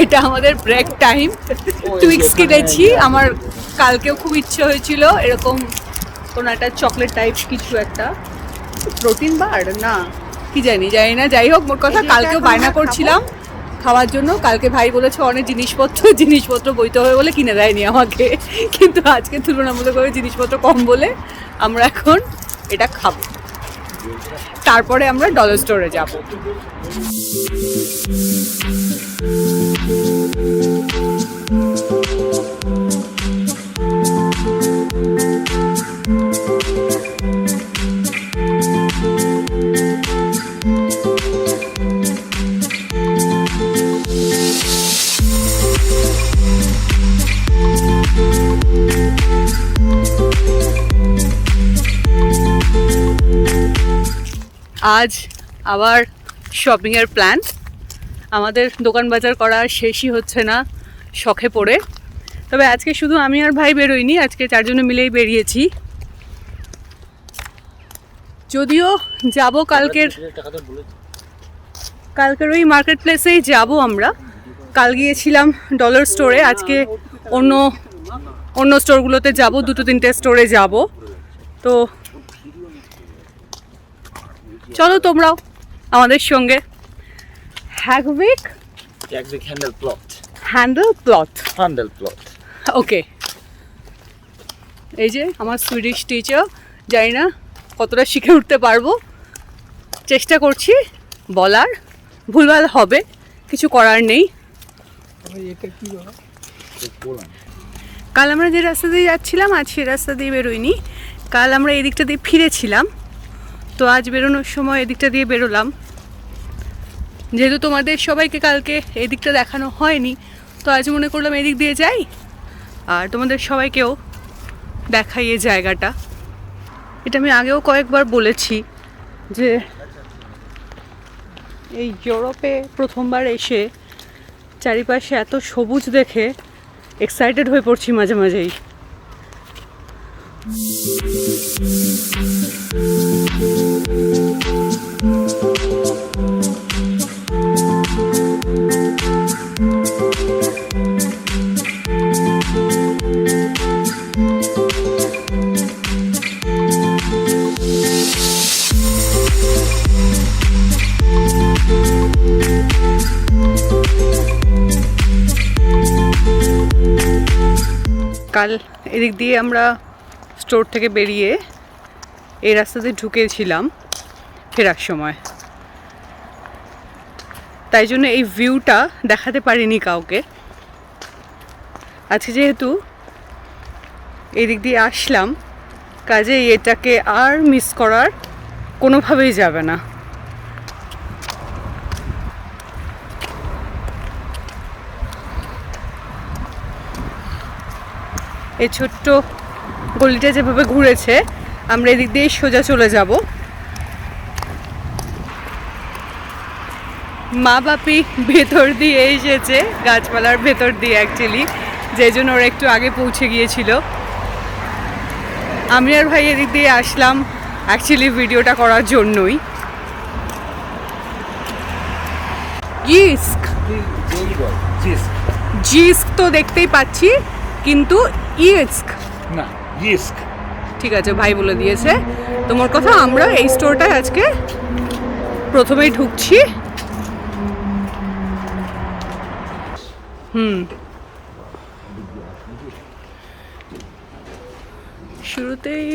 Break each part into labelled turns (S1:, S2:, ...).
S1: এটা আমাদের break time. Tweaks কিনেছি। আমার কালকেও খুব ইচ্ছে হয়েছিল এরকম কোনো একটা চকলেট টাইপ কিছু একটা, প্রোটিন বার না কি জানি না, যাই হোক মোট কথা কালকেও বায়না করছিলাম খাওয়ার জন্য। কালকে ভাই বলেছে অনেক জিনিসপত্র বইতে হবে বলে কিনে দেয়নি আমাকে, কিন্তু আজকে তুলনামূলকভাবে জিনিসপত্র কম বলে আমরা এখন এটা খাবো। তারপরে আমরা ডলার স্টোরে যাব। আজ আবার শপিংয়ের প্ল্যান। আমাদের দোকান বাজার করা শেষই হচ্ছে না শখে পড়ে। তবে আজকে শুধু আমি আর ভাই বেরোইনি, আজকে চারজনে মিলেই বেরিয়েছি। যদিও যাব কালকের ওই মার্কেট প্লেসেই যাব আমরা। কাল গিয়েছিলাম ডলার স্টোরে, আজকে অন্য স্টোরগুলোতে যাব, 2-3টে স্টোরে যাব। তো চলো তোমরাও আমাদের সঙ্গে। হ্যাগভিক হ্যান্ডেল প্লট। ওকে, এই যে আমার সুইডিশ টিচার, জানি না কতটা শিখে উঠতে পারবো, চেষ্টা করছি বলার, ভুলভাল হবে, কিছু করার নেই। কাল আমরা যে রাস্তা দিয়ে যাচ্ছিলাম আজ সে রাস্তা দিয়ে বেরোইনি। কাল আমরা এই দিকটা দিয়ে ফিরেছিলাম, তো আজ বেরোনোর সময় এদিকটা দিয়ে বেরোলাম। যেহেতু তোমাদের সবাইকে কালকে এই দিকটা দেখানো হয়নি, তো আজ মনে করলাম এদিক দিয়ে যাই আর তোমাদের সবাইকেও দেখাই এই জায়গাটা। এটা আমি আগেও কয়েকবার বলেছি যে এই ইউরোপে প্রথমবার এসে চারিপাশে এত সবুজ দেখে এক্সাইটেড হয়ে পড়ছি মাঝে মাঝেই। কাল এদিক দিয়ে আমরা স্টোর থেকে বেরিয়ে এই রাস্তাতে ঢুকেছিলাম ফেরার সময়, তাই জন্য এই ভিউটা দেখাতে পারিনি কাউকে। আজকে যেহেতু এই দিক দিয়ে আসলাম, কাজে এটাকে আর মিস করার কোনোভাবেই যাবে না। এই ছোট্ট গলিটা যেভাবে ঘুরেছে, আমরা এদিক দিয়ে সোজা চলে যাব। মা বাপি ভেতর দিয়ে এসেছে, গাছপালার ভেতর দিয়ে অ্যাকচুয়ালি, যে জন্য ওরা একটু আগে পৌঁছে গিয়েছিল। আমি আর ভাই এদিক দিয়ে আসলাম অ্যাকচুয়ালি ভিডিওটা করার জন্যই। জিস্ক তো দেখতেই পাচ্ছি, কিন্তু ইস্ক ঠিক আছে, ভাই বলে দিয়েছে। তোমার কথা, আমরা এই স্টোরটায় আজকে প্রথমেই ঢুকছি। শুরুতেই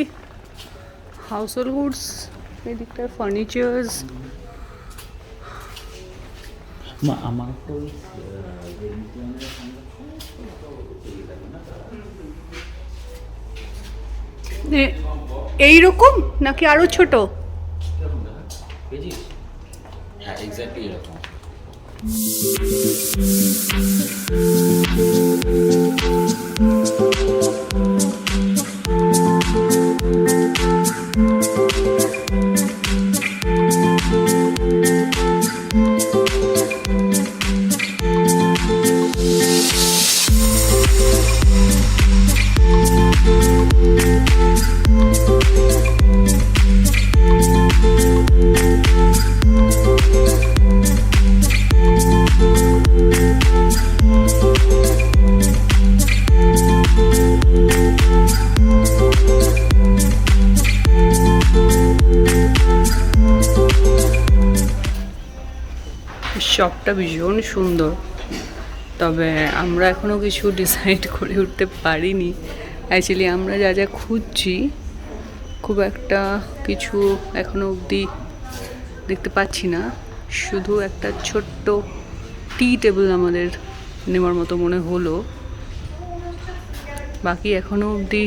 S1: হাউসহোল্ড গুডস, এদিকটার ফার্নিচার্স।
S2: আমার তো
S1: এইরকম নাকি আরো ছোট?
S2: হ্যাঁ, এক্স্যাক্টলি এরকম।
S1: শপটা ভীষণ সুন্দর, তবে আমরা এখনও কিছু ডিসাইড করে উঠতে পারিনি। অ্যাকচুয়ালি আমরা যা যা খুঁজছি খুব একটা কিছু এখনও অবধি দেখতে পাচ্ছি না। শুধু একটা ছোট্ট টি টেবিল আমাদের নেওয়ার মতো মনে হলো, বাকি এখনও অবধি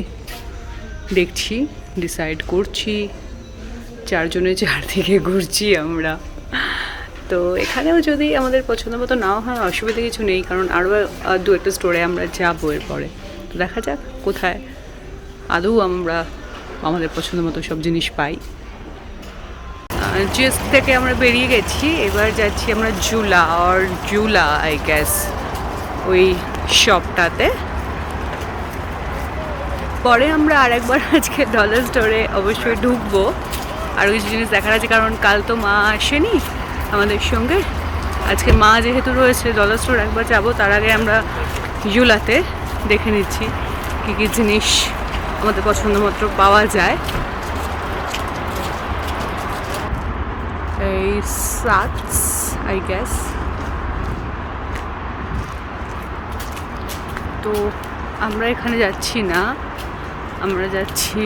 S1: দেখছি, ডিসাইড করছি, চারজনে চারদিকে ঘুরছি আমরা। তো এখানেও যদি আমাদের পছন্দ মতো নাও হয় অসুবিধা কিছু নেই, কারণ আরও দু একটা স্টোরে আমরা যাবো এরপরে। তো দেখা যাক কোথায় আদৌ আমরা আমাদের পছন্দ মতো সব জিনিস পাই। জিএস থেকে আমরা বেরিয়ে গেছি, এবার যাচ্ছি আমরা জুলা আই গেস ওই শপটাতে। পরে আমরা আরেকবার আজকে ডলার স্টোরে অবশ্যই ঢুকবো, আরও কিছু জিনিস দেখার আছে, কারণ কাল তো মা আসেনি আমাদের সঙ্গে। আজকে মা যেহেতু রয়েছে, ডলার স্টোর একবার যাবো, তার আগে আমরা জুলাতে দেখে নিচ্ছি কী কী জিনিস আমাদের পছন্দ মতো পাওয়া যায়। এই সাকস আই গেস। তো আমরা এখানে যাচ্ছি না, আমরা যাচ্ছি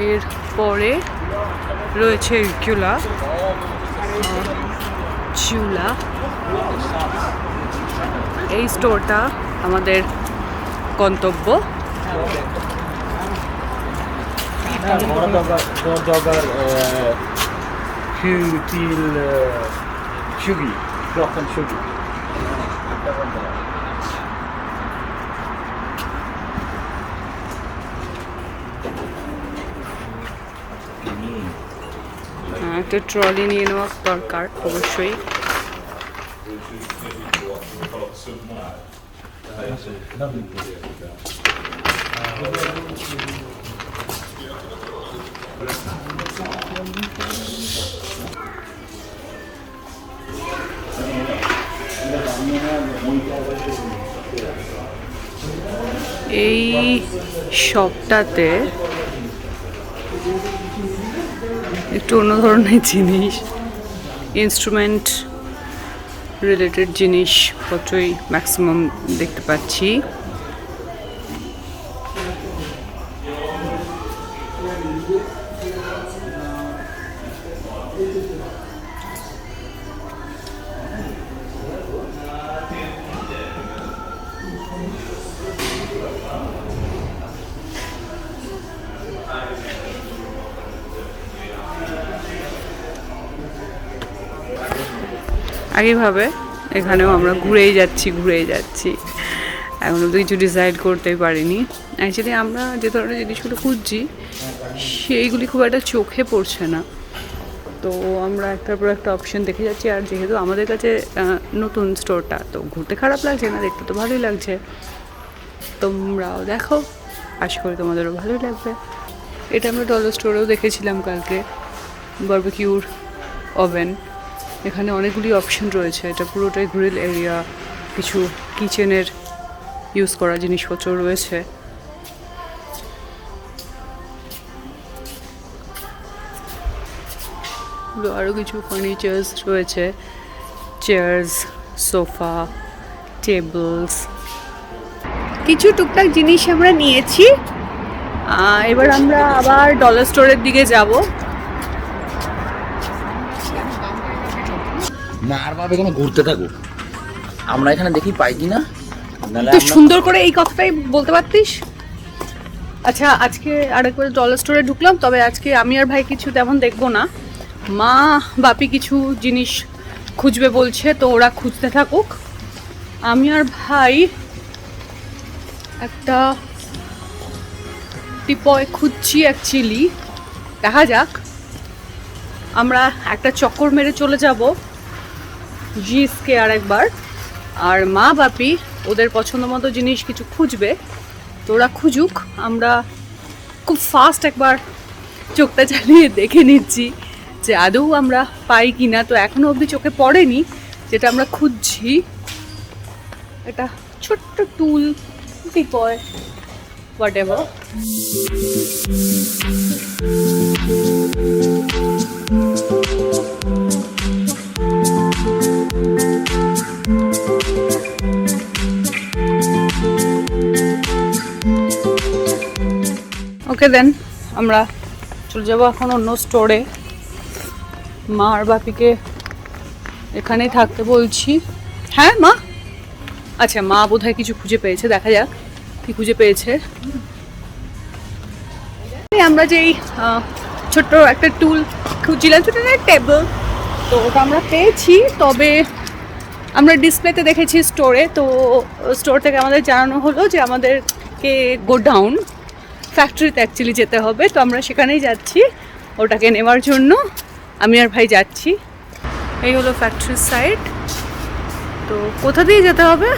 S1: এর পরে রয়েছে জুলা। এই স্টোরটা আমাদের গন্তব্য। একটা ট্রলি নিয়ে নেওয়া দরকার অবশ্যই। এই শপটাতে একটু অন্য ধরনের জিনিস, ইনস্ট্রুমেন্ট রিলেটেড জিনিসপত্রই ম্যাক্সিমাম দেখতে পাচ্ছি। আগেভাবে এখানেও আমরা ঘুরেই যাচ্ছি, এখন তো কিছু ডিসাইড করতে পারিনি। অ্যাকচুয়ালি আমরা যে ধরনের জিনিসগুলো খুঁজছি সেইগুলি খুব একটা চোখে পড়ছে না, তো আমরা একটার পর একটা অপশন দেখে যাচ্ছি। আর যেহেতু আমাদের কাছে নতুন স্টোরটা, তো ঘুরতে খারাপ লাগছে না, দেখতে তো ভালোই লাগছে। তোমরাও দেখো, আশা করি তোমাদেরও ভালোই লাগবে। এটা আমরা ডলার স্টোরেও দেখেছিলাম কালকে, বারবিকিউর ওভেন। এখানে অনেকগুলি অপশন রয়েছে, এটা পুরোটাই গ্রিল এরিয়া, কিছু কিচেনের ইউজ করা জিনিসপত্র রয়েছে। আরও কিছু ফার্নিচার্স রয়েছে, চেয়ার্স, সোফা, টেবলস, কিছু টুকটাক জিনিস আমরা নিয়েছি। এবার আমরা আবার ডলার স্টোরের দিকে যাব।
S2: না আর ভাবে এখানে ঘুরতে থাকুক, আমরা এখানে দেখি পাই কিনা।
S1: তুই সুন্দর করে এই কথাটাই বলতে পারতিস। আচ্ছা, আজকে আরেকবার ডলার স্টোরে ঢুকলাম, তবে আজকে আমি আর ভাই কিছু তেমন দেখবো না। মা বাপি কিছু জিনিস খুঁজবে বলছে, তো ওরা খুঁজতে থাকুক। আমি আর ভাই একটা টিপয় খুঁজছি অ্যাকচুয়ালি, দেখা যাক। আমরা একটা চক্কর মেরে চলে যাব জিএসকে আরেকবার, আর মা বাপি ওদের পছন্দ মতো জিনিস কিছু খুঁজবে, তো ওরা খুঁজুক। আমরা খুব ফাস্ট একবার চোখটা চালিয়ে দেখে নিচ্ছি যে আদৌ আমরা পাই কি না। তো এখনও অবধি চোখে পড়েনি যেটা আমরা খুঁজছি। এটা ছোট্ট টুল, টিপয়, হোয়াট এভার। ওকে দেন আমরা চলে যাবো এখন অন্য স্টোরে। মা আর বাপিকে এখানেই থাকতে বলছি। হ্যাঁ মা, আচ্ছা মা বোধহয় কিছু খুঁজে পেয়েছে, দেখা যাক কি খুঁজে পেয়েছে। আমরা যেই ছোট্ট একটা টুল খুঁজছিলাম, ছোট একটা টেবিল, তো ওটা আমরা পেয়েছি। তবে আমরা ডিসপ্লেতে দেখেছি স্টোরে, তো স্টোর থেকে আমাদের জানানো হলো যে আমাদেরকে গোডাউন ফ্যাক্টরিতে অ্যাকচুয়ালি যেতে হবে। তো আমরা সেখানেই যাচ্ছি ওটাকে নেওয়ার জন্য, আমি আর ভাই যাচ্ছি। এই হলো ফ্যাক্টরির সাইড। তো কোথা দিয়ে যেতে হবে?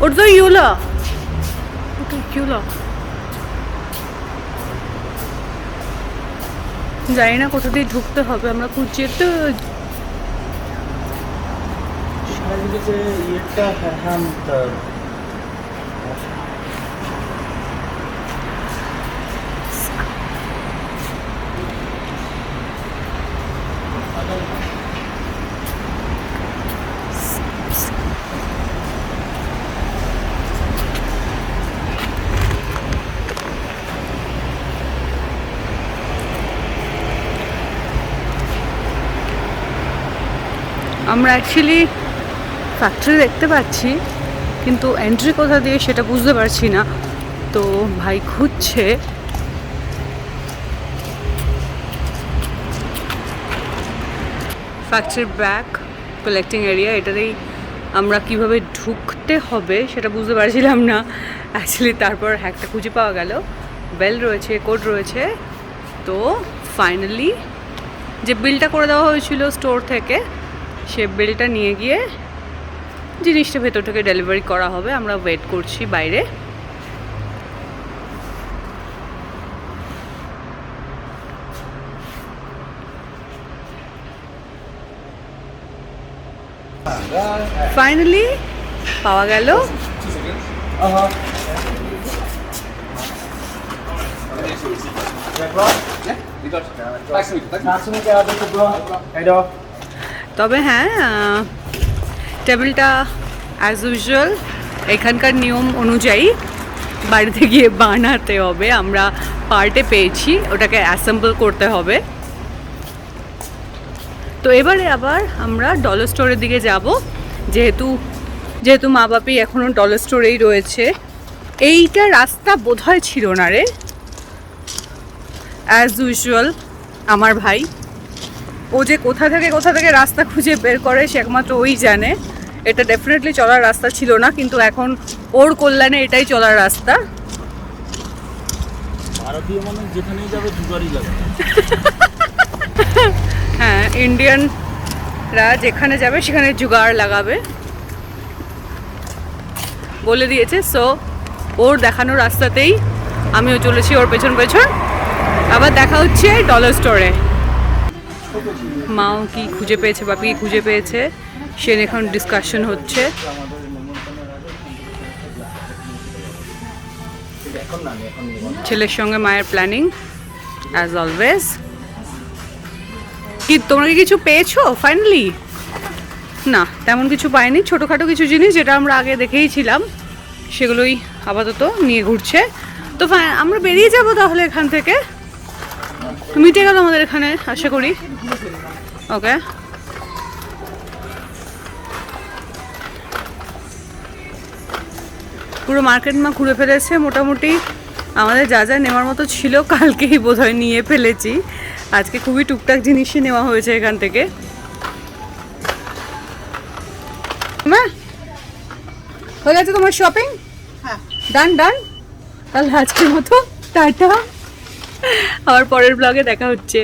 S1: ওটা তো ইউলা, ওটা ইউলা, জানি না কোথা দিয়ে ঢুকতে হবে, আমরা খুঁজছি তো। আমরা অ্যাকচুয়ালি ফ্যাক্টরি দেখতে পাচ্ছি, কিন্তু এন্ট্রি কোথা দিয়ে সেটা বুঝতে পারছি না। তো ভাই খুঁজছে। ফ্যাক্টরির ব্যাক কালেক্টিং এরিয়া, এটাতেই আমরা কিভাবে ঢুকতে হবে সেটা বুঝতে পারছিলাম না অ্যাকচুয়ালি। তারপর একটা খুঁজে পাওয়া গেল, বেল রয়েছে, কোড রয়েছে। তো ফাইনালি যে বিলটা করে দেওয়া হয়েছিল স্টোর থেকে, সে বিলটা নিয়ে গিয়ে জিনিসটা ভেতর থেকে ডেলিভারি করা হবে। আমরা ওয়েট করছি বাইরে। ফাইনালি পাওয়া গেল। তবে হ্যাঁ, টেবিলটা অ্যাজ ইউজুয়াল এখানকার নিয়ম অনুযায়ী বাড়িতে গিয়ে বানাতে হবে। আমরা পার্টে পেয়েছি, ওটাকে অ্যাসেম্বল করতে হবে। তো এবারে আবার আমরা ডলার স্টোরের দিকে যাব, যেহেতু মা বাপি এখনও ডলার স্টোরেই রয়েছে। এইটা রাস্তা বোধহয় ছিল না রে, অ্যাজ ইউজুয়াল আমার ভাই ও যে কোথা থেকে রাস্তা খুঁজে বের করে সে একমাত্র ওই জানে। এটা ডেফিনেটলি চলার রাস্তা ছিল না, কিন্তু এখন ওর কল্যাণে এটাই চলার রাস্তা।
S3: ভারতীয় মানুষ যেখানেই যাবে জুগাড়ই লাগে।
S1: হ্যাঁ, ইন্ডিয়ানরা যেখানে যাবে সেখানে জুগাড় লাগাবে বলে দিয়েছে। সো ওর দেখানো রাস্তাতেই আমিও চলেছি ওর পেছন পেছন। আবার দেখা হচ্ছে ডলার স্টোরে। মাও কি খুঁজে পেয়েছে, বাপি কি খুঁজে পেয়েছে, সে এখন ডিসকাশন হচ্ছে। ছেলের সঙ্গে মায়ের প্ল্যানিং অ্যাজ অলওয়েজ। কি তোমরা কি কিছু পেয়েছো ফাইনালি? না, তেমন কিছু পাইনি। ছোটোখাটো কিছু জিনিস যেটা আমরা আগে দেখেইছিলাম সেগুলোই আপাতত নিয়ে ঘুরছে। তো আমরা বেরিয়ে যাব তাহলে এখান থেকে। মিটে গেল আমাদের এখানে আশা করি। ওকে, পুরো মার্কেট মা ঘুরে ফেলেছে মোটামুটি। আমাদের যা যা নেওয়ার মতো ছিল কালকেই বোধহয় নিয়ে ফেলেছি। আজকে খুবই টুকটাক জিনিসই নেওয়া হয়েছে এখান থেকে। মা হয়ে গেছে তোমার শপিং? হ্যাঁ, ডান। তাহলে আজকের মতো টাটা, আবার পরের ব্লগে দেখা হচ্ছে।